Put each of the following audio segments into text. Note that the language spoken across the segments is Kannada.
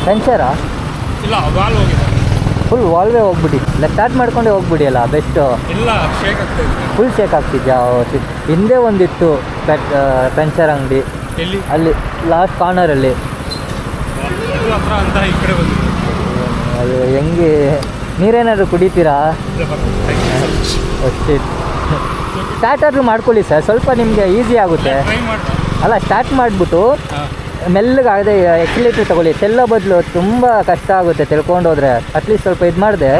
ಪಂಚರಾ? ಇಲ್ಲ, ವಾಲ್ ಹೋಗಿದೆ. ಫುಲ್ ವಾಲ್ವೇ ಹೋಗ್ಬಿಡಿ. ಇಲ್ಲ ಸ್ಟಾರ್ಟ್ ಮಾಡ್ಕೊಂಡೆ ಹೋಗ್ಬಿಡಿ ಅಲ್ಲ ಬೆಸ್ಟು. ಇಲ್ಲ, ಶೇಕ್ ಆಗ್ತಾಯಿದೆ. ಫುಲ್ ಶೇಕ್ ಆಗ್ತಿದ್ಯಾ? ಹಿಂದೆ ಒಂದಿತ್ತು ಪಂಚರ್ ಅಂಗಡಿ, ಎಲ್ಲಿ? ಅಲ್ಲಿ ಲಾಸ್ಟ್ ಕಾರ್ನರಲ್ಲಿ. ಹತ್ರ ಅಂತ ಈ ಕಡೆ ಬಂದು ಅದು ಹೆಂಗೆ? ನೀರೇನಾದ್ರು ಕುಡಿತೀರಾ? ಅಷ್ಟೇ. ಸ್ಟಾರ್ಟ್ ಆದರೂ ಮಾಡ್ಕೊಳ್ಳಿ ಸರ್, ಸ್ವಲ್ಪ ನಿಮಗೆ ಈಸಿ ಆಗುತ್ತೆ. ಟ್ರೈ ಮಾಡ್ತಾ. ಅಲ್ಲ, ಸ್ಟಾರ್ಟ್ ಮಾಡಿಬಿಟ್ಟು ಮೆಲ್ಲಗೆ ಆಗದೆ ಎಕ್ಸಿಲೇಟರ್ ತಗೊಳ್ಳಿ. ತೆಲ್ಲೋ ಬದಲು ತುಂಬ ಕಷ್ಟ ಆಗುತ್ತೆ ತಿಳ್ಕೊಂಡು ಹೋದರೆ. ಅಟ್ಲೀಸ್ಟ್ ಸ್ವಲ್ಪ ಇದು ಮಾಡಿದೆ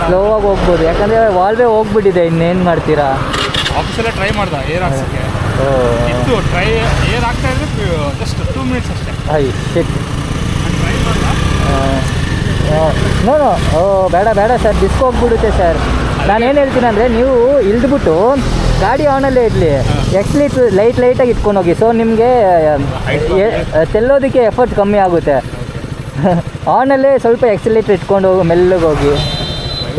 ಸ್ಲೋವಾಗಿ ಹೋಗ್ಬೋದು, ಯಾಕಂದರೆ ವಾಲ್ವೇ ಹೋಗ್ಬಿಟ್ಟಿದೆ. ಇನ್ನೇನು ಮಾಡ್ತೀರಾ? ಆಫೀಸಲ್ಲೇ ಟ್ರೈ ಮಾಡ್ದೆ ಏರ್ ಹಾಕ್ಸೋಕ್ಕೆ. ಇತ್ತು ಟ್ರೈ ಏರ್ ಆಗ್ತಾ ಇದ್ರೆ ಜಸ್ಟ್ 2 ಮಿನಿಟ್ಸ್ ಅಷ್ಟೇ. ಶಿಟ್. ಟ್ರೈ ಮಾಡ್ದ. ನೋ ಬೇಡ ಬೇಡ ಸರ್, ಡಿಸ್ಕ್ ಹೋಗ್ಬಿಡುತ್ತೆ ಸರ್. ನಾನೇನು ಹೇಳ್ತೀನಿ ಅಂದರೆ, ನೀವು ಇಳಿದ್ಬಿಟ್ಟು ಗಾಡಿ ಆನಲ್ಲೇ ಇರಲಿ, ಎಕ್ಸ್ಲೀಟ್ರ್ ಲೈಟಾಗಿ ಇಟ್ಕೊಂಡು ಹೋಗಿ. ಸೊ ನಿಮಗೆ ತೆಲ್ಲೋದಕ್ಕೆ ಎಫರ್ಟ್ ಕಮ್ಮಿ ಆಗುತ್ತೆ. ಆನಲ್ಲೇ ಸ್ವಲ್ಪ ಎಕ್ಸಿಲೇಟ್ರ್ ಇಟ್ಕೊಂಡು ಹೋಗಿ ಮೆಲ್ಲಗೆ ಹೋಗಿ.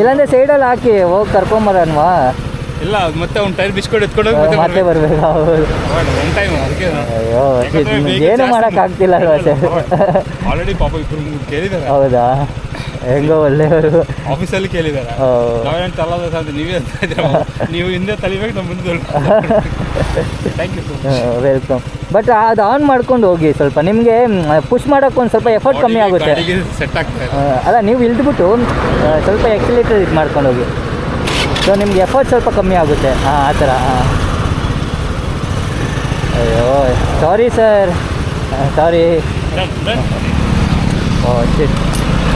ಇಲ್ಲಾಂದರೆ ಸೈಡಲ್ಲಿ ಹಾಕಿ ಹೋಗಿ ಕರ್ಕೊಂಬರನ್ವಾ? ಇಲ್ಲ, ಮತ್ತೆ ಒಂದು ಟೈರ್ ಬಿಸ್ಕೊಂಡು ಎತ್ಕೊಂಡು ಮತ್ತೆ ಬರಬೇಕು. One time. ಅದಕ್ಕೆ ಅಯ್ಯೋ, ಏನು ಮಾಡೋಕ್ಕಾಗ್ತಿಲ್ಲ ಅಲ್ವಾ ಸರ್? ಆಲ್ರೆಡಿ ಪಾಪ ಇಬ್ಬರು ಕೇಳಿದ್ದಾರೆ. ಹೌದಾ? ಹೆಂಗೋ ಒಳ್ಳೆಯವರು. ಆಫೀಸಲ್ಲಿ ಕೇಳಿದ್ದಾರೆ. ನಾವೇನು ತಲೋದ ಅಂತ ನೀವೇ ಅಂತ ಇದ್ದೀರ. ನೀವು ಹಿಂದೆ ತಲಿಬೇಕು, ನಮ್ಮ ಮುಂದೆ. Thank you. ವೆಲ್ಕಮ್. ಬಟ್ ಅದು ಆನ್ ಮಾಡ್ಕೊಂಡು ಹೋಗಿ. ಸ್ವಲ್ಪ ನಿಮಗೆ ಪುಷ್ ಮಾಡೋಕ್ಕೆ ಒಂದು ಸ್ವಲ್ಪ ಎಫರ್ಟ್ ಕಮ್ಮಿ ಆಗುತ್ತೆ. ಸೆಟ್ ಆಗ್ತದೆ. ಅಲ್ಲ, ನೀವು ಇಳಿದ್ಬಿಟ್ಟು ಸ್ವಲ್ಪ ಎಕ್ಸಿಲೇಟರ್ ಇದು ಮಾಡ್ಕೊಂಡು ಹೋಗಿ. ಸೊ ನಿಮ್ಗೆ ಎಫರ್ಟ್ ಸ್ವಲ್ಪ ಕಮ್ಮಿ ಆಗುತ್ತೆ. ಆ ಥರ. ಅಯ್ಯೋ ಸಾರಿ ಸರ್, ಸಾರಿ. ಓ ಶಿಟ್.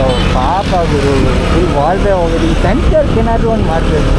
ಓ ಪಾಪ ಗುರು, ಫುಲ್ ವಾಲ್ವೇ ಹೋಗೋದು. ಈ ಸೆಂಟರ್ಗೆ ಏನಾದರೂ ಒಂದು ಮಾಡಬೇಕು.